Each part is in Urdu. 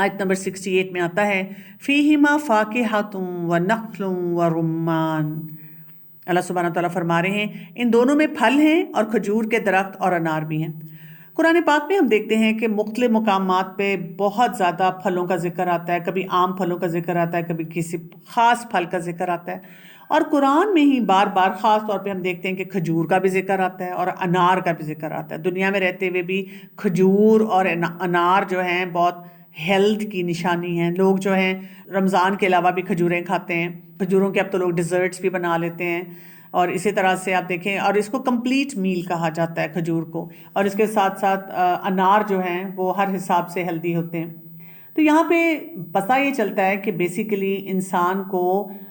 آیت نمبر 68 میں آتا ہے فیہما فاکہۃ ونخل ورمان، اللہ سبحانہ تعالیٰ فرما رہے ہیں ان دونوں میں پھل ہیں اور کھجور کے درخت اور انار بھی ہیں۔ قرآن پاک میں ہم دیکھتے ہیں کہ مختلف مقامات پہ بہت زیادہ پھلوں کا ذکر آتا ہے، کبھی عام پھلوں کا ذکر آتا ہے، کبھی کسی خاص پھل کا ذکر آتا ہے، اور قرآن میں ہی بار بار خاص طور پہ ہم دیکھتے ہیں کہ کھجور کا بھی ذکر آتا ہے اور انار کا بھی ذکر آتا ہے۔ دنیا میں رہتے ہوئے بھی کھجور اور انار جو ہیں بہت ہیلتھ کی نشانی ہیں۔ لوگ جو ہیں رمضان کے علاوہ بھی کھجوریں کھاتے ہیں، کھجوروں کے اب تو لوگ ڈیزرٹس بھی بنا لیتے ہیں، اور اسی طرح سے آپ دیکھیں، اور اس کو کمپلیٹ میل کہا جاتا ہے کھجور کو، اور اس کے ساتھ ساتھ انار جو ہیں وہ ہر حساب سے ہیلدی ہوتے ہیں۔ تو یہاں پہ پتہ یہ چلتا ہے کہ بیسیکلی انسان کو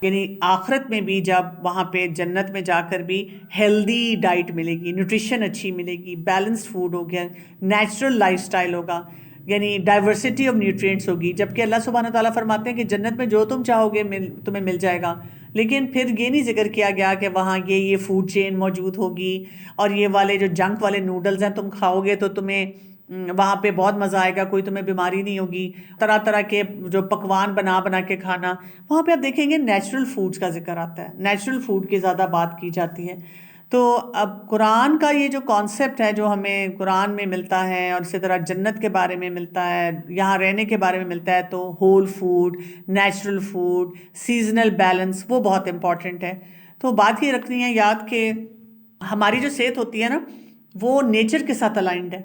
یعنی آخرت میں بھی جب وہاں پہ جنت میں جا کر بھی ہیلدی ڈائٹ ملے گی، نیوٹریشن اچھی ملے گی، بیلنسڈ فوڈ ہوگا، نیچرل لائف سٹائل ہوگا، یعنی ڈائیورسٹی آف نیوٹرینٹس ہوگی، جبکہ اللہ سبحانہ تعالیٰ فرماتے ہیں کہ جنت میں جو تم چاہو گے تمہیں مل جائے گا، لیکن پھر یہ نہیں ذکر کیا گیا کہ وہاں یہ فوڈ چین موجود ہوگی، اور یہ والے جو جنک والے نوڈلز ہیں تم کھاؤ گے تو تمہیں وہاں پہ بہت مزہ آئے گا، کوئی تمہیں بیماری نہیں ہوگی، طرح طرح کے جو پکوان بنا بنا کے کھانا۔ وہاں پہ آپ دیکھیں گے نیچرل فوڈز کا ذکر آتا ہے، نیچرل فوڈ کی زیادہ بات کی جاتی ہے۔ تو اب قرآن کا یہ جو کانسیپٹ ہے جو ہمیں قرآن میں ملتا ہے، اور اسی طرح جنت کے بارے میں ملتا ہے، یہاں رہنے کے بارے میں ملتا ہے، تو whole food, natural food, seasonal balance, وہ بہت امپورٹنٹ ہے۔ تو بات یہ رکھنی ہے یاد کہ ہماری جو صحت ہوتی ہے نا وہ نیچر کے ساتھ الائنڈ ہے،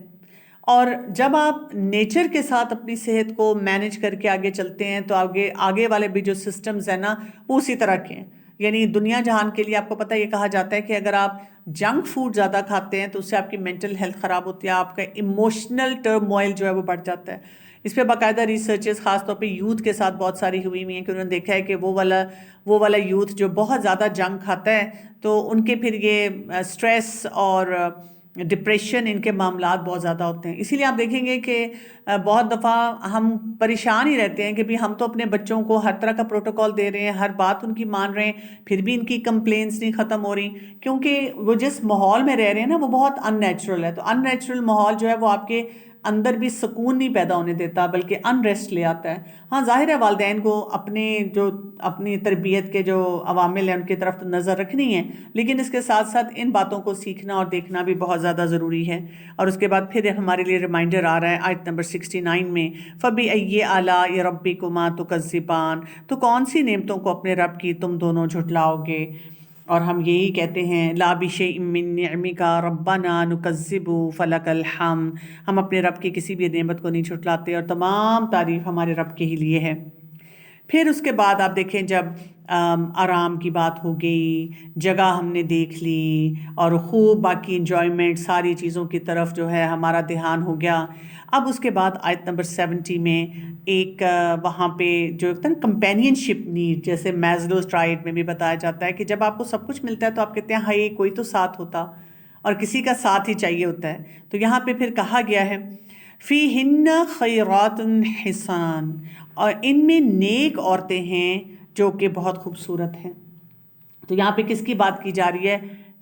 اور جب آپ نیچر کے ساتھ اپنی صحت کو مینج کر کے آگے چلتے ہیں تو آگے والے بھی جو سسٹمز ہیں نا وہ اسی طرح کے ہیں۔ یعنی دنیا جہان کے لیے آپ کو پتہ یہ کہا جاتا ہے کہ اگر آپ جنک فوڈ زیادہ کھاتے ہیں تو اس سے آپ کی مینٹل ہیلتھ خراب ہوتی ہے، آپ کا ایموشنل ٹرموائل جو ہے وہ بڑھ جاتا ہے۔ اس پہ باقاعدہ ریسرچز خاص طور پہ یوتھ کے ساتھ بہت ساری ہوئی ہوئی ہیں کہ انہوں نے دیکھا ہے کہ وہ والا یوتھ جو بہت زیادہ جنک کھاتا ہے تو ان کے پھر یہ اسٹریس اور ڈپریشن ان کے معاملات بہت زیادہ ہوتے ہیں۔ اسی لیے آپ دیکھیں گے کہ بہت دفعہ ہم پریشان ہی رہتے ہیں کہ بھی ہم تو اپنے بچوں کو ہر طرح کا پروٹوکول دے رہے ہیں، ہر بات ان کی مان رہے ہیں، پھر بھی ان کی کمپلینس نہیں ختم ہو رہی، کیونکہ وہ جس ماحول میں رہ رہے ہیں نا وہ بہت ان نیچرل ہے۔ تو ان نیچرل ماحول جو ہے وہ آپ کے اندر بھی سکون نہیں پیدا ہونے دیتا بلکہ ان ریسٹ لے آتا ہے۔ ہاں ظاہر ہے والدین کو اپنی تربیت کے جو عوامل ہیں ان کی طرف نظر رکھنی ہے، لیکن اس کے ساتھ ساتھ ان باتوں کو سیکھنا اور دیکھنا بھی بہت زیادہ ضروری ہے۔ اور اس کے بعد پھر ہمارے لیے ریمائنڈر آ رہا ہے آیت نمبر 69 میں فَبِأَيِّ آلَاءِ رَبِّكُمَا تُكَذِّبَانِ، تو کون سی نعمتوں کو اپنے رب کی تم دونوں جھٹلاؤ گے۔ اور ہم یہی کہتے ہیں لا بِشَيْءٍ مِّن نِّعْمِكَ رَبَّنَا نُكَذِّبُ فَلَكَ الْحَمْدُ، ہم اپنے رب کی کسی بھی نعمت کو نہیں جھٹلاتے اور تمام تعریف ہمارے رب کے ہی لیے ہے۔ پھر اس کے بعد آپ دیکھیں جب آرام کی بات ہو گئی، جگہ ہم نے دیکھ لی، اور خوب باقی انجوائمنٹ ساری چیزوں کی طرف جو ہے ہمارا دھیان ہو گیا۔ اب اس کے بعد آیت نمبر 70 میں ایک وہاں پہ جو ایک کمپینین شپ نیڈ، جیسے میزلوز ٹرائیڈ میں بھی بتایا جاتا ہے کہ جب آپ کو سب کچھ ملتا ہے تو آپ کہتے ہیں ہائے کوئی تو ساتھ ہوتا، اور کسی کا ساتھ ہی چاہیے ہوتا ہے۔ تو یہاں پہ پھر کہا گیا ہے فیہن خیرات حسان، اور ان میں نیک عورتیں ہیں جو کہ بہت خوبصورت ہیں۔ تو یہاں پہ کس کی بات کی جا رہی ہے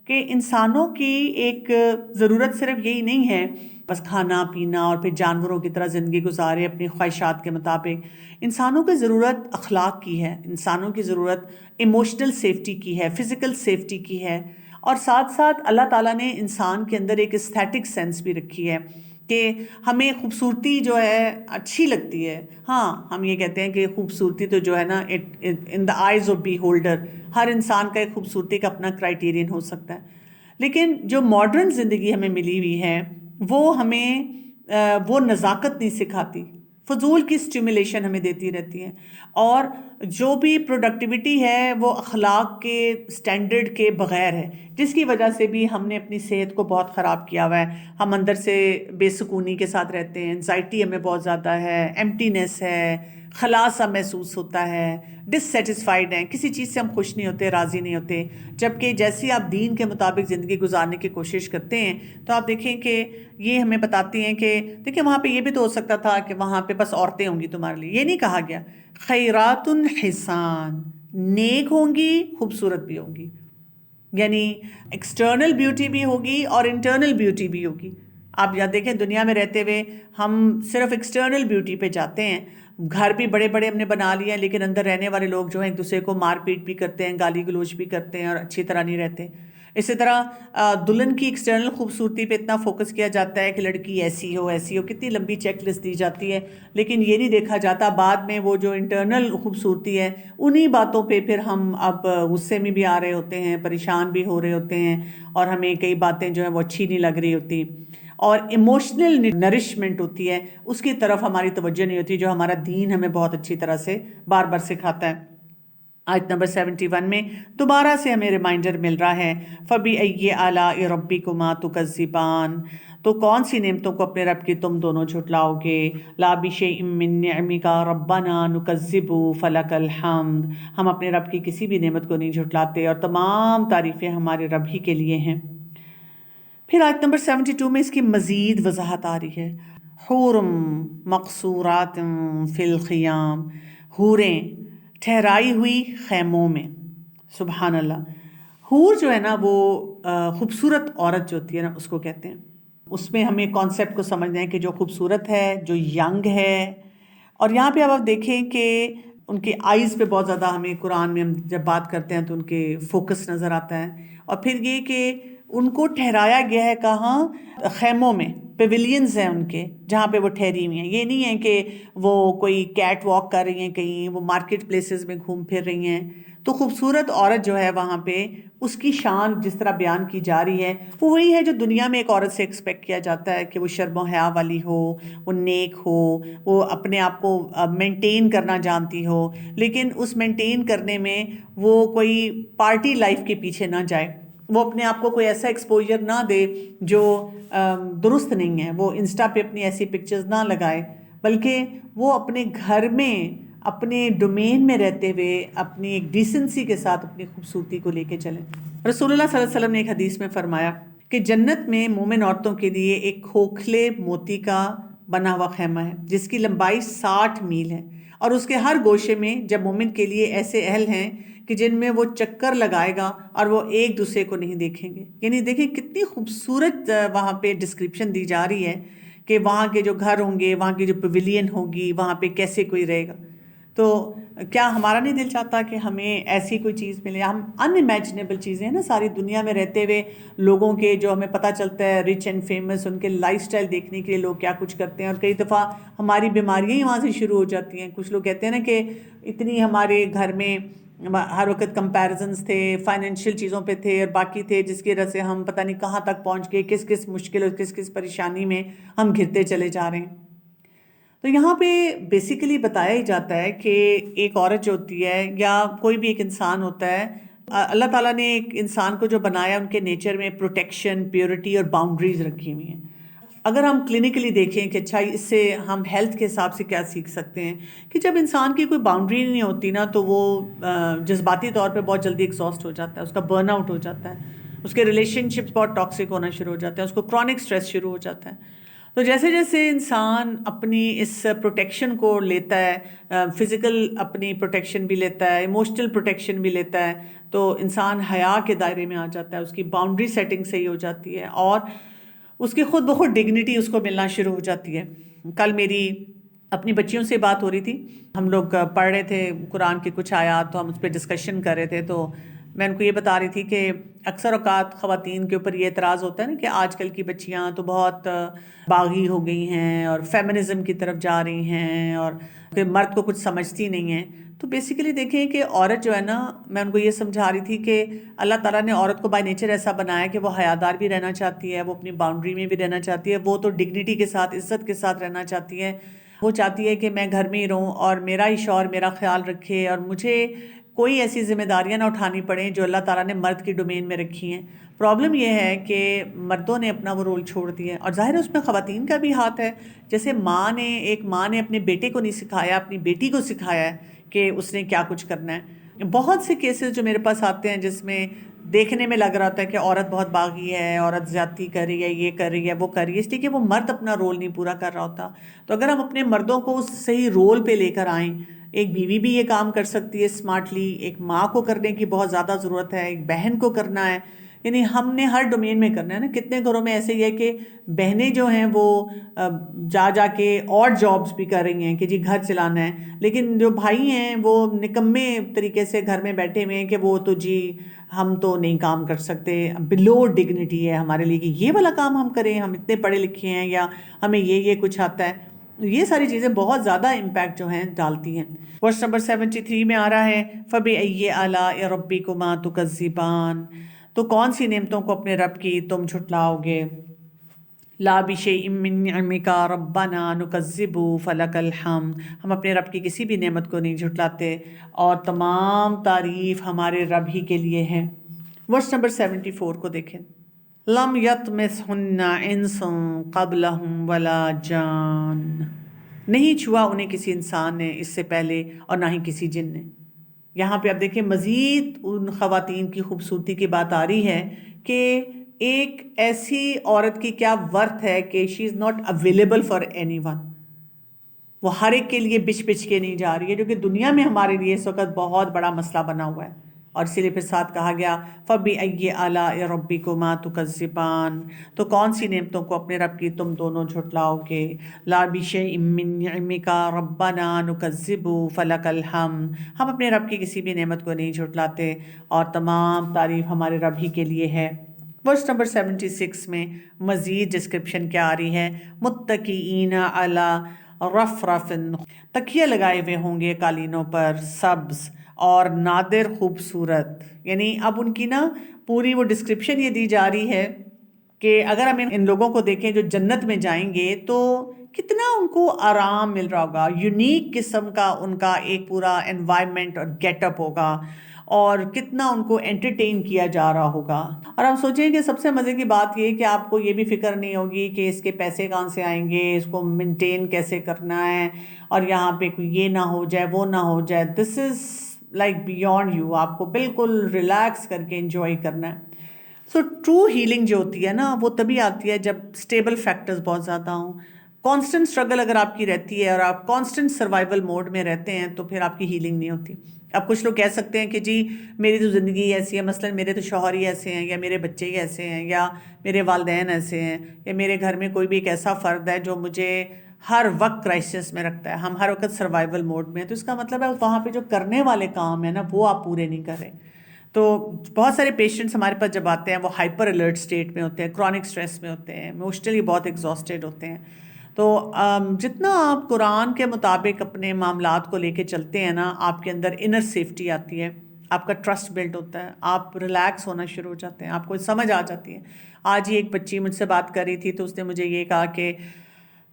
کہ انسانوں کی ایک ضرورت صرف یہی نہیں ہے بس کھانا پینا اور پھر جانوروں کی طرح زندگی گزارے اپنی خواہشات کے مطابق۔ انسانوں کی ضرورت اخلاق کی ہے، انسانوں کی ضرورت ایموشنل سیفٹی کی ہے، فزیکل سیفٹی کی ہے، اور ساتھ ساتھ اللہ تعالیٰ نے انسان کے اندر ایک ایستھیٹک سینس بھی رکھی ہے کہ ہمیں خوبصورتی جو ہے اچھی لگتی ہے۔ ہاں ہم یہ کہتے ہیں کہ خوبصورتی تو جو ہے نا in the eyes of beholder, ہر انسان کا ایک خوبصورتی کا اپنا کرائیٹیرین ہو سکتا ہے، لیکن جو ماڈرن زندگی ہمیں ملی ہوئی ہے وہ ہمیں وہ نزاکت نہیں سکھاتی، فضول کی اسٹیمولیشن ہمیں دیتی رہتی ہے، اور جو بھی پروڈکٹیوٹی ہے وہ اخلاق کے سٹینڈرڈ کے بغیر ہے، جس کی وجہ سے بھی ہم نے اپنی صحت کو بہت خراب کیا ہوا ہے۔ ہم اندر سے بے سکونی کے ساتھ رہتے ہیں، انزائٹی ہمیں بہت زیادہ ہے، ایمٹینس ہے، خلا سا محسوس ہوتا ہے، ڈس سیٹسفائیڈ ہیں، کسی چیز سے ہم خوش نہیں ہوتے، راضی نہیں ہوتے۔ جبکہ جیسی آپ دین کے مطابق زندگی گزارنے کی کوشش کرتے ہیں تو آپ دیکھیں کہ یہ ہمیں بتاتی ہیں کہ دیکھیں وہاں پہ یہ بھی تو ہو سکتا تھا کہ وہاں پہ بس عورتیں ہوں گی تمہارے لیے، یہ نہیں کہا گیا، خیرات حسان، نیک ہوں گی، خوبصورت بھی ہوں گی، یعنی ایکسٹرنل بیوٹی بھی ہوگی اور انٹرنل بیوٹی بھی ہوگی۔ آپ یاد دیکھیں دنیا میں رہتے ہوئے ہم صرف ایکسٹرنل بیوٹی پہ جاتے ہیں، گھر بھی بڑے بڑے ہم نے بنا لیے ہیں، لیکن اندر رہنے والے لوگ جو ہیں ایک دوسرے کو مار پیٹ بھی کرتے ہیں، گالی گلوچ بھی کرتے ہیں اور اچھی طرح نہیں رہتے۔ اسی طرح دلہن کی ایکسٹرنل خوبصورتی پہ اتنا فوکس کیا جاتا ہے کہ لڑکی ایسی ہو ایسی ہو، کتنی لمبی چیک لسٹ دی جاتی ہے، لیکن یہ نہیں دیکھا جاتا بعد میں وہ جو انٹرنل خوبصورتی ہے انہی باتوں پہ پھر ہم اب غصے میں بھی آ رہے ہوتے ہیں، پریشان بھی ہو رہے ہوتے ہیں، اور ہمیں کئی باتیں جو ہیں وہ اچھی نہیں لگ رہی ہوتی، اور ایموشنل نرشمنٹ ہوتی ہے اس کی طرف ہماری توجہ نہیں ہوتی، جو ہمارا دین ہمیں بہت اچھی طرح سے بار بار سکھاتا ہے۔ آیت نمبر 71 میں دوبارہ سے ہمیں ریمائنڈر مل رہا ہے، فَبِأَيِّ آلَاءِ رَبِّكُمَا تُكَذِّبَانِ، تو کون سی نعمتوں کو اپنے رب کی تم دونوں جھٹلاؤ گے، لَا بِشَيْءٍ مِّن نِّعْمِكَ رَبَّنَا نُكَذِّبُ فَلَكَ الْحَمْدُ، ہم اپنے رب کی کسی بھی نعمت کو نہیں جھٹلاتے اور تمام تعریفیں ہمارے رب ہی کے لیے ہیں۔ پھر آیت نمبر 72 میں اس کی مزید وضاحت آ رہی ہے، حور مقصورات فی الخیام، حوریں ٹھہرائی ہوئی خیموں میں۔ سبحان اللہ، حور جو ہے نا وہ خوبصورت عورت جو ہوتی ہے نا اس کو کہتے ہیں۔ اس میں ہمیں کانسیپٹ کو سمجھنا ہے کہ جو خوبصورت ہے، جو ینگ ہے، اور یہاں پہ اب آپ دیکھیں کہ ان کے آئیز پہ بہت زیادہ ہمیں قرآن میں ہم جب بات کرتے ہیں تو ان کے فوکس نظر آتا ہے، اور پھر یہ کہ ان کو ٹھہرایا گیا ہے کہاں؟ خیموں میں، پیویلینز ہیں ان کے جہاں پہ وہ ٹھہری ہوئی ہیں۔ یہ نہیں ہے کہ وہ کوئی کیٹ واک کر رہی ہیں کہیں، وہ مارکیٹ پلیسز میں گھوم پھر رہی ہیں۔ تو خوبصورت عورت جو ہے وہاں پہ اس کی شان جس طرح بیان کی جا رہی ہے وہ وہی ہے جو دنیا میں ایک عورت سے ایکسپیکٹ کیا جاتا ہے، کہ وہ شرم و حیا والی ہو، وہ نیک ہو، وہ اپنے آپ کو مینٹین کرنا جانتی ہو، لیکن اس مینٹین کرنے میں وہ کوئی پارٹی لائف کے پیچھے نہ جائے، وہ اپنے آپ کو کوئی ایسا ایکسپوجر نہ دے جو درست نہیں ہے، وہ انسٹا پہ اپنی ایسی پکچرز نہ لگائے، بلکہ وہ اپنے گھر میں اپنے ڈومین میں رہتے ہوئے اپنی ایک ڈیسنسی کے ساتھ اپنی خوبصورتی کو لے کے چلیں۔ رسول اللہ صلی اللہ علیہ وسلم نے ایک حدیث میں فرمایا کہ جنت میں مومن عورتوں کے لیے ایک کھوکھلے موتی کا بنا ہوا خیمہ ہے جس کی لمبائی 60 میل ہے، اور اس کے ہر گوشے میں جب مومن کے لیے ایسے اہل ہیں کہ جن میں وہ چکر لگائے گا اور وہ ایک دوسرے کو نہیں دیکھیں گے۔ یعنی دیکھیں کتنی خوبصورت وہاں پہ ڈسکرپشن دی جا رہی ہے کہ وہاں کے جو گھر ہوں گے، وہاں کی جو پیویلین ہوگی، وہاں پہ کیسے کوئی رہے گا۔ تو کیا ہمارا نہیں دل چاہتا کہ ہمیں ایسی کوئی چیز ملے؟ ہم ان امیجنیبل چیزیں ہیں نا ساری دنیا میں رہتے ہوئے لوگوں کے، جو ہمیں پتہ چلتا ہے رچ اینڈ فیمس، ان کے لائف سٹائل دیکھنے کے لیے لوگ کیا کچھ کرتے ہیں، اور کئی دفعہ ہماری بیماریاں ہی وہاں سے شروع ہو جاتی ہیں۔ کچھ لوگ کہتے ہیں نا کہ اتنی ہمارے گھر میں ہر وقت کمپیریزنز تھے، فائنینشیل چیزوں پہ تھے اور باقی تھے، جس کی وجہ سے ہم پتہ نہیں کہاں تک پہنچ گئے، کس کس مشکل اور کس کس پریشانی میں ہم گھرتے چلے جا رہے ہیں۔ تو یہاں پہ بیسیکلی بتایا ہی جاتا ہے کہ ایک عورت جو ہوتی ہے یا کوئی بھی ایک انسان ہوتا ہے، اللہ تعالیٰ نے ایک انسان کو جو بنایا ان کے نیچر میں پروٹیکشن، پیورٹی اور باؤنڈریز رکھی ہوئی ہیں۔ اگر ہم کلینکلی دیکھیں کہ اچھا اس سے ہم ہیلتھ کے حساب سے کیا سیکھ سکتے ہیں، کہ جب انسان کی کوئی باؤنڈری نہیں ہوتی نا تو وہ جذباتی طور پہ بہت جلدی ایگزاسٹ ہو جاتا ہے، اس کا برن آؤٹ ہو جاتا ہے، اس کے ریلیشن شپس بہت ٹاکسک ہونا شروع ہو جاتے ہیں، اس کو کرونک سٹریس شروع ہو جاتا ہے۔ تو جیسے جیسے انسان اپنی اس پروٹیکشن کو لیتا ہے، فزیکل اپنی پروٹیکشن بھی لیتا ہے، ایموشنل پروٹیکشن بھی لیتا ہے، تو انسان حیا کے دائرے میں آ جاتا ہے، اس کی باؤنڈری سیٹنگ صحیح ہو جاتی ہے، اور اس کی خود بخود ڈگنیٹی اس کو ملنا شروع ہو جاتی ہے۔ کل میری اپنی بچیوں سے بات ہو رہی تھی، ہم لوگ پڑھ رہے تھے قرآن کی کچھ آیات، تو ہم اس پہ ڈسکشن کر رہے تھے، تو میں ان کو یہ بتا رہی تھی کہ اکثر اوقات خواتین کے اوپر یہ اعتراض ہوتا ہے نا کہ آج کل کی بچیاں تو بہت باغی ہو گئی ہیں اور فیمنزم کی طرف جا رہی ہیں اور کہ مرد کو کچھ سمجھتی نہیں ہیں۔ تو بیسیکلی دیکھیں کہ عورت جو ہے نا، میں ان کو یہ سمجھا رہی تھی کہ اللہ تعالیٰ نے عورت کو بائی نیچر ایسا بنایا کہ وہ حیادار بھی رہنا چاہتی ہے، وہ اپنی باؤنڈری میں بھی رہنا چاہتی ہے، وہ تو ڈگنیٹی کے ساتھ، عزت کے ساتھ رہنا چاہتی ہے۔ وہ چاہتی ہے کہ میں گھر میں ہی رہوں اور میرا ہی شوہر میرا خیال رکھے، اور مجھے کوئی ایسی ذمہ داریاں نہ اٹھانی پڑیں جو اللہ تعالیٰ نے مرد کی ڈومین میں رکھی ہیں۔ پرابلم یہ ہے کہ مردوں نے اپنا وہ رول چھوڑ دیا ہے، اور ظاہر ہے اس میں خواتین کا بھی ہاتھ ہے۔ جیسے ایک ماں نے اپنے بیٹے کو نہیں سکھایا، اپنی بیٹی کو سکھایا ہے کہ اس نے کیا کچھ کرنا ہے۔ بہت سے کیسز جو میرے پاس آتے ہیں جس میں دیکھنے میں لگ رہا ہوتا ہے کہ عورت بہت باغی ہے، عورت زیادتی کر رہی ہے، یہ کر رہی ہے، وہ کر رہی ہے، اس لیے کہ وہ مرد اپنا رول نہیں پورا کر رہا ہوتا۔ تو اگر ہم اپنے مردوں کو اس صحیح رول پہ لے کر آئیں، ایک بیوی بھی یہ کام کر سکتی ہے اسمارٹلی، ایک ماں کو کرنے کی بہت زیادہ ضرورت ہے، ایک بہن کو کرنا ہے یعنی ہم نے ہر ڈومین میں کرنا ہے نا. کتنے گھروں میں ایسے ہی ہے کہ بہنیں جو ہیں وہ جا جا کے اور جابس بھی کر رہی ہیں کہ جی گھر چلانا ہے, لیکن جو بھائی ہیں وہ نکمے طریقے سے گھر میں بیٹھے ہوئے ہیں کہ وہ تو جی ہم تو نہیں کام کر سکتے, بلو ڈگنیٹی ہے ہمارے لیے کہ یہ والا کام ہم کریں, ہم اتنے پڑھے لکھے ہیں یا ہمیں یہ کچھ آتا ہے. یہ ساری چیزیں بہت زیادہ امپیکٹ جو ہیں ڈالتی ہیں. ورس نمبر 73 میں آ رہا ہے فَبِأَيِّ آلَاءِ رَبِّكُمَا تُكَذِّبَانِ, تو کون سی نعمتوں کو اپنے رب کی تم جھٹلاؤ گے. لا بِشَيْءٍ مِّن نِّعْمِكَ رَبَّنَا نُكَذِّبُ فَلَكَ الْحَمْدُ, ہم اپنے رب کی کسی بھی نعمت کو نہیں جھٹلاتے اور تمام تعریف ہمارے رب ہی کے لیے ہے. ورس نمبر 74 کو دیکھیں. لم یطمثہن انس قبلہم ولا جان, نہیں چھوا انہیں کسی انسان نے اس سے پہلے اور نہ ہی کسی جن نے. یہاں پہ اب دیکھیں مزید ان خواتین کی خوبصورتی کی بات آ رہی ہے کہ ایک ایسی عورت کی کیا ورتھ ہے کہ she is not available for anyone, وہ ہر ایک کے لیے بچ کے نہیں جا رہی ہے, جو کہ دنیا میں ہمارے لیے اس وقت بہت بڑا مسئلہ بنا ہوا ہے. اور اسی لیے پھر ساتھ کہا گیا فَبِأَيِّ آلَاءِ رَبِّكُمَا تُكَذِّبَانِ, تو کون سی نعمتوں کو اپنے رب کی تم دونوں جھٹلاؤ گے. لا بِشَيْءٍ مِّن نِّعْمِكَ رَبَّنَا نُكَذِّبُ فَلَكَ الْحَمْدُ, ہم اپنے رب کی کسی بھی نعمت کو نہیں جھٹلاتے اور تمام تعریف ہمارے رب ہی کے لیے ہے. ورس نمبر 76 میں مزید ڈسکرپشن کیا آ رہی ہے. متکئین علی رفرف, تکیے لگائے ہوئے ہوں گے قالینوں پر, سبز اور نادر خوبصورت. یعنی اب ان کی نا پوری وہ ڈسکرپشن یہ دی جا رہی ہے کہ اگر ہم ان لوگوں کو دیکھیں جو جنت میں جائیں گے تو کتنا ان کو آرام مل رہا ہوگا, یونیک قسم کا ان کا ایک پورا انوائرمنٹ اور گیٹ اپ ہوگا, اور کتنا ان کو انٹرٹین کیا جا رہا ہوگا. اور آپ سوچیں کہ سب سے مزے کی بات یہ کہ آپ کو یہ بھی فکر نہیں ہوگی کہ اس کے پیسے کہاں سے آئیں گے, اس کو مینٹین کیسے کرنا ہے, اور یہاں پہ یہ نہ ہو جائے وہ نہ ہو جائے. دس از لائک بیونڈ یو, آپ کو بالکل ریلیکس کر کے انجوائے کرنا ہے. سو ٹرو ہیلنگ جو ہوتی ہے نا وہ تبھی آتی ہے جب اسٹیبل فیکٹرز بہت زیادہ ہوں. کانسٹنٹ اسٹرگل اگر آپ کی رہتی ہے اور آپ کانسٹنٹ سروائیول موڈ میں رہتے ہیں تو پھر آپ کی ہیلنگ نہیں ہوتی. اب کچھ لوگ کہہ سکتے ہیں کہ جی میری تو زندگی ایسی ہے, مثلا میرے تو شوہر ہی ایسے ہیں, یا میرے بچے ہی ایسے ہیں, یا میرے والدین ایسے ہیں, یا میرے گھر میں کوئی بھی ایک ایسا فرد ہے جو مجھے ہر وقت کرائسس میں رکھتا ہے, ہم ہر وقت سروائیول موڈ میں ہیں. تو اس کا مطلب ہے وہاں پہ جو کرنے والے کام ہیں نا وہ آپ پورے نہیں کر رہے. تو بہت سارے پیشنٹس ہمارے پاس جب آتے ہیں وہ ہائپر الرٹ اسٹیٹ میں ہوتے ہیں, کرونک اسٹریس میں ہوتے ہیں, ایموشنلی بہت ایگزاسٹیڈ ہوتے ہیں. تو جتنا آپ قرآن کے مطابق اپنے معاملات کو لے کے چلتے ہیں نا, آپ کے اندر انر سیفٹی آتی ہے, آپ کا ٹرسٹ بلڈ ہوتا ہے, آپ ریلیکس ہونا شروع ہو جاتے ہیں, آپ کو سمجھ آ جاتی ہے. آج ہی ایک بچی مجھ سے بات کر رہی تھی تو اس نے مجھے یہ کہا کہ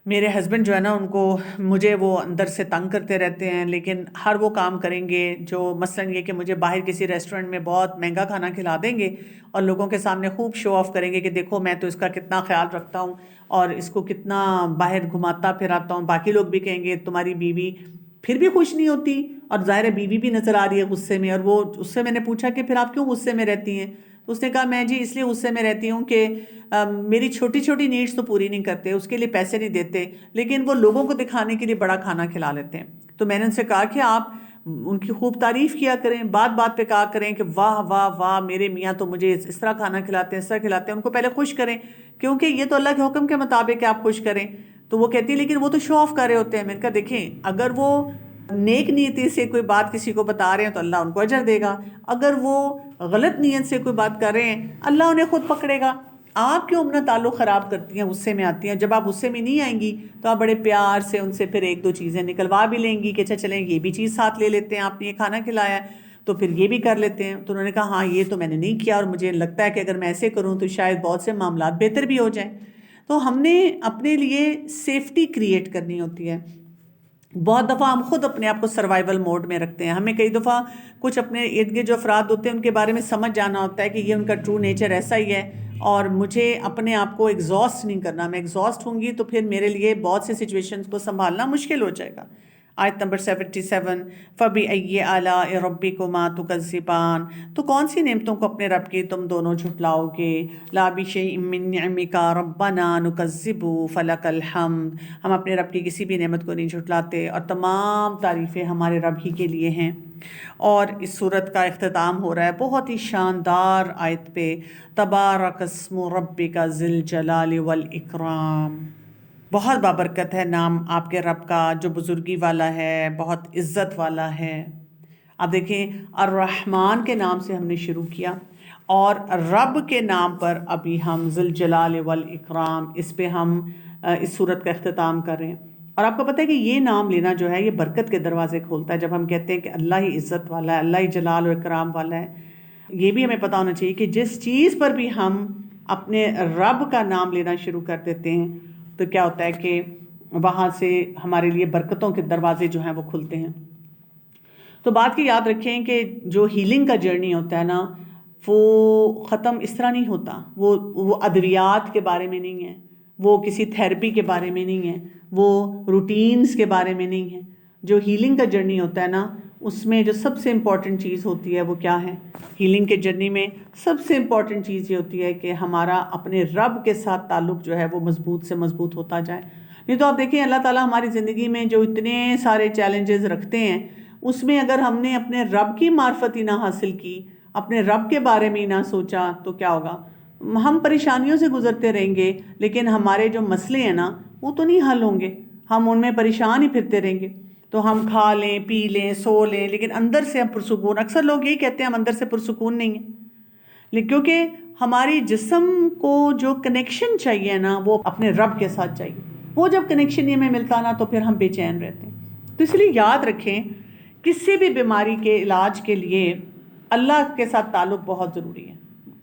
میرے ہسبینڈ جو ہے نا ان کو مجھے وہ اندر سے تنگ کرتے رہتے ہیں, لیکن ہر وہ کام کریں گے جو مثلاً یہ کہ مجھے باہر کسی ریسٹورنٹ میں بہت مہنگا کھانا کھلا دیں گے اور لوگوں کے سامنے خوب شو آف کریں گے کہ دیکھو میں تو اس کا کتنا خیال رکھتا ہوں اور اس کو کتنا باہر گھماتا پھراتا ہوں. باقی لوگ بھی کہیں گے تمہاری بیوی پھر بھی خوش نہیں ہوتی, اور ظاہر ہے بیوی بھی نظر آ رہی ہے غصے میں. اور وہ اس سے میں نے پوچھا کہ پھر آپ کیوں غصے میں رہتی ہیں, تو اس نے کہا میں جی اس لیے غصے میں رہتی ہوں کہ میری چھوٹی چھوٹی نیڈس تو پوری نہیں کرتے, اس کے لیے پیسے نہیں دیتے, لیکن وہ لوگوں کو دکھانے کے لیے بڑا کھانا کھلا لیتے ہیں. تو میں نے ان سے کہا کہ آپ ان کی خوب تعریف کیا کریں, بات بات پہ کہا کریں کہ واہ واہ واہ میرے میاں تو مجھے اس طرح کھانا کھلاتے ہیں, اس طرح کھلاتے ہیں. ان کو پہلے خوش کریں کیونکہ یہ تو اللہ کے حکم کے مطابق ہے آپ خوش کریں. تو وہ کہتی ہے لیکن وہ تو شو آف کر رہے ہوتے ہیں. میں نے کہا دیکھیں اگر وہ نیک نیتی سے کوئی بات کسی کو بتا رہے ہیں تو اللہ ان کو اجر دے گا, اگر وہ غلط نیت سے کوئی بات کر رہے ہیں اللہ انہیں خود پکڑے گا. آپ کیوں اپنا تعلق خراب کرتی ہیں, غصے میں آتی ہیں؟ جب آپ غصے میں نہیں آئیں گی تو آپ بڑے پیار سے ان سے پھر ایک دو چیزیں نکلوا بھی لیں گی کہ اچھا چلیں یہ بھی چیز ساتھ لے لیتے ہیں, آپ نے یہ کھانا کھلایا ہے تو پھر یہ بھی کر لیتے ہیں. تو انہوں نے کہا ہاں یہ تو میں نے نہیں کیا اور مجھے لگتا ہے کہ اگر میں ایسے کروں تو شاید بہت سے معاملات بہتر بھی ہو جائیں. تو ہم نے اپنے لیے سیفٹی کریٹ کرنی ہوتی ہے. بہت دفعہ ہم خود اپنے آپ کو سروائیول موڈ میں رکھتے ہیں. ہمیں کئی دفعہ کچھ اپنے ارد گرد جو افراد ہوتے ہیں ان کے بارے میں سمجھ جانا ہوتا ہے کہ یہ ان کا ٹرو نیچر ایسا ہی ہے اور مجھے اپنے آپ کو ایگزاسٹ نہیں کرنا. میں ایگزاسٹ ہوں گی تو پھر میرے لیے بہت سے سچویشنز کو سنبھالنا مشکل ہو جائے گا. آیت نمبر 77 فَبِأَيِّ آلَاءِ رَبِّكُمَا تُكَذِّبَانِ, تو کون سی نعمتوں کو اپنے رب کی تم دونوں جھٹلاؤ گے. لَا بِشَيْءٍ مِّن نِّعْمِكَ رَبَّنَا نُكَذِّبُ فَلَكَ الْحَمْدُ, ہم اپنے رب کی کسی بھی نعمت کو نہیں جھٹلاتے اور تمام تعریفیں ہمارے رب ہی کے لیے ہیں. اور اس صورت کا اختتام ہو رہا ہے بہت ہی شاندار آیت پہ، تبارک اسم ربک ذی الجلال والاکرام۔ بہت بابرکت ہے نام آپ کے رب کا جو بزرگی والا ہے، بہت عزت والا ہے۔ اب دیکھیں الرحمن کے نام سے ہم نے شروع کیا اور رب کے نام پر ابھی ہم ذی الجلال والاکرام اس پہ ہم اس صورت کا اختتام کر رہے ہیں۔ اور آپ کو پتہ ہے کہ یہ نام لینا جو ہے یہ برکت کے دروازے کھولتا ہے۔ جب ہم کہتے ہیں کہ اللہ ہی عزت والا ہے، اللہ ہی جلال و اکرام والا ہے، یہ بھی ہمیں پتہ ہونا چاہیے کہ جس چیز پر بھی ہم اپنے رب کا نام لینا شروع کر دیتے ہیں تو کیا ہوتا ہے کہ وہاں سے ہمارے لیے برکتوں کے دروازے جو ہیں وہ کھلتے ہیں۔ تو بات کی یاد رکھیں کہ جو ہیلنگ کا جرنی ہوتا ہے نا وہ ختم اس طرح نہیں ہوتا، وہ ادویات کے بارے میں نہیں ہے، وہ کسی تھیراپی کے بارے میں نہیں ہے، وہ روٹینز کے بارے میں نہیں ہے۔ جو ہیلنگ کا جرنی ہوتا ہے نا اس میں جو سب سے امپورٹنٹ چیز ہوتی ہے وہ کیا ہے؟ ہیلنگ کے جرنی میں سب سے امپورٹنٹ چیز یہ ہوتی ہے کہ ہمارا اپنے رب کے ساتھ تعلق جو ہے وہ مضبوط سے مضبوط ہوتا جائے۔ نہیں تو آپ دیکھیں اللہ تعالیٰ ہماری زندگی میں جو اتنے سارے چیلنجز رکھتے ہیں اس میں اگر ہم نے اپنے رب کی معرفت ہی نہ حاصل کی، اپنے رب کے بارے میں ہی نہ سوچا تو کیا ہوگا؟ ہم پریشانیوں سے گزرتے رہیں گے لیکن ہمارے جو مسئلے ہیں نا وہ تو نہیں حل ہوں گے، ہم ان میں پریشان ہی پھرتے رہیں گے۔ تو ہم کھا لیں، پی لیں، سو لیں، لیکن اندر سے ہم پرسکون، اکثر لوگ یہی کہتے ہیں ہم اندر سے پرسکون نہیں ہیں، کیونکہ ہماری جسم کو جو کنیکشن چاہیے نا وہ اپنے رب کے ساتھ چاہیے۔ وہ جب کنیکشن یہ میں ملتا نا تو پھر ہم بے چین رہتے ہیں۔ تو اس لیے یاد رکھیں کسی بھی بیماری کے علاج کے لیے اللہ کے ساتھ تعلق بہت ضروری ہے،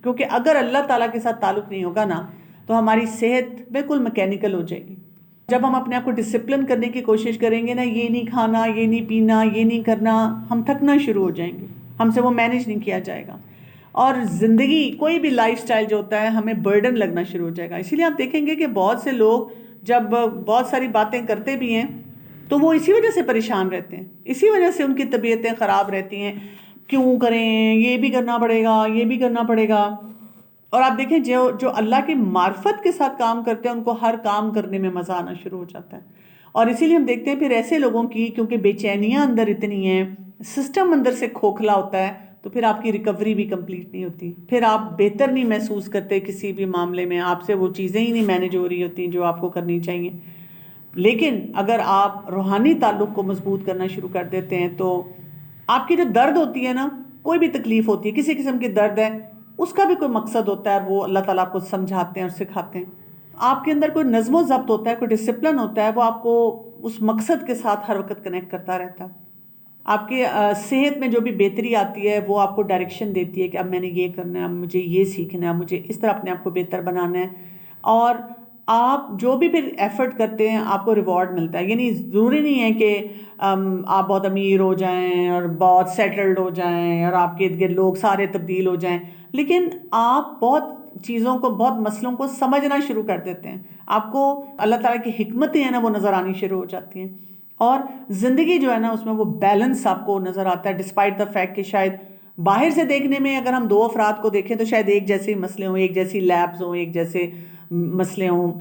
کیونکہ اگر اللہ تعالیٰ کے ساتھ تعلق نہیں ہوگا نا تو ہماری صحت بالکل میکینیکل ہو جائے گی۔ جب ہم اپنے آپ کو ڈسپلن کرنے کی کوشش کریں گے نا، یہ نہیں کھانا، یہ نہیں پینا، یہ نہیں کرنا، ہم تھکنا شروع ہو جائیں گے، ہم سے وہ مینیج نہیں کیا جائے گا، اور زندگی کوئی بھی لائف سٹائل جو ہوتا ہے ہمیں برڈن لگنا شروع ہو جائے گا۔ اسی لیے آپ دیکھیں گے کہ بہت سے لوگ جب بہت ساری باتیں کرتے بھی ہیں تو وہ اسی وجہ سے پریشان رہتے ہیں، اسی وجہ سے ان کی طبیعتیں خراب رہتی ہیں، کیوں کریں، یہ بھی کرنا پڑے گا، یہ بھی کرنا پڑے گا۔ اور آپ دیکھیں جو اللہ کی معرفت کے ساتھ کام کرتے ہیں ان کو ہر کام کرنے میں مزہ آنا شروع ہو جاتا ہے۔ اور اسی لیے ہم دیکھتے ہیں پھر ایسے لوگوں کی کیونکہ بے چینیاں اندر اتنی ہیں، سسٹم اندر سے کھوکھلا ہوتا ہے، تو پھر آپ کی ریکوری بھی کمپلیٹ نہیں ہوتی، پھر آپ بہتر نہیں محسوس کرتے کسی بھی معاملے میں، آپ سے وہ چیزیں ہی نہیں مینیج ہو رہی ہوتی جو آپ کو کرنی چاہیے۔ لیکن اگر آپ روحانی تعلق کو مضبوط کرنا شروع کر دیتے ہیں تو آپ کی جو درد ہوتی ہے نا، کوئی بھی تکلیف ہوتی ہے، کسی قسم کی درد ہے، اس کا بھی کوئی مقصد ہوتا ہے، وہ اللہ تعالیٰ آپ کو سمجھاتے ہیں اور سکھاتے ہیں۔ آپ کے اندر کوئی نظم و ضبط ہوتا ہے، کوئی ڈسپلن ہوتا ہے، وہ آپ کو اس مقصد کے ساتھ ہر وقت کنیکٹ کرتا رہتا ہے۔ آپ کے صحت میں جو بھی بہتری آتی ہے وہ آپ کو ڈائریکشن دیتی ہے کہ اب میں نے یہ کرنا ہے، اب مجھے یہ سیکھنا ہے، مجھے اس طرح اپنے آپ کو بہتر بنانا ہے، اور آپ جو بھی پھر ایفرٹ کرتے ہیں آپ کو ریوارڈ ملتا ہے۔ یعنی ضروری نہیں ہے کہ آپ بہت امیر ہو جائیں اور بہت سیٹلڈ ہو جائیں اور آپ کے ارد گرد لوگ سارے تبدیل ہو جائیں، لیکن آپ بہت چیزوں کو، بہت مسئلوں کو سمجھنا شروع کر دیتے ہیں، آپ کو اللہ تعالیٰ کی حکمتیں ہیں نا وہ نظر آنی شروع ہو جاتی ہیں، اور زندگی جو ہے نا اس میں وہ بیلنس آپ کو نظر آتا ہے، ڈسپائٹ دا فیکٹ کہ شاید باہر سے دیکھنے میں اگر ہم دو افراد کو دیکھیں تو شاید ایک جیسے مسئلے ہوں، ایک جیسی لیبز ہوں، ایک جیسے مسئلے ہوں،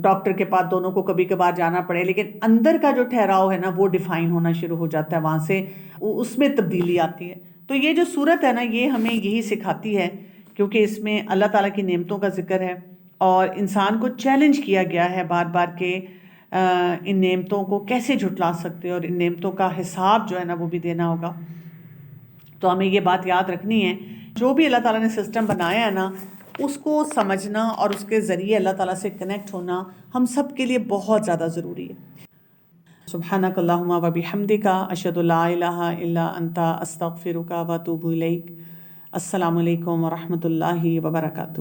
ڈاکٹر کے پاس دونوں کو کبھی کبھار جانا پڑے، لیکن اندر کا جو ٹھہراؤ ہے نا وہ ڈیفائن ہونا شروع ہو جاتا ہے، وہاں سے اس میں تبدیلی آتی ہے۔ تو یہ جو صورت ہے نا یہ ہمیں یہی سکھاتی ہے، کیونکہ اس میں اللہ تعالیٰ کی نعمتوں کا ذکر ہے اور انسان کو چیلنج کیا گیا ہے بار بار کہ ان نعمتوں کو کیسے جھٹلا سکتے اور ان نعمتوں کا حساب جو ہے نا وہ بھی دینا ہوگا۔ تو ہمیں یہ بات یاد رکھنی ہے، جو بھی اللہ تعالیٰ نے سسٹم بنایا ہے نا اس کو سمجھنا اور اس کے ذریعے اللہ تعالیٰ سے کنیکٹ ہونا ہم سب کے لیے بہت زیادہ ضروری ہے۔ سبحانک اللہم و بحمدک، اشہد لا الہ الا انت، استغفرک و اتوب الیک۔ السلام علیکم ورحمۃ اللہ وبرکاتہ۔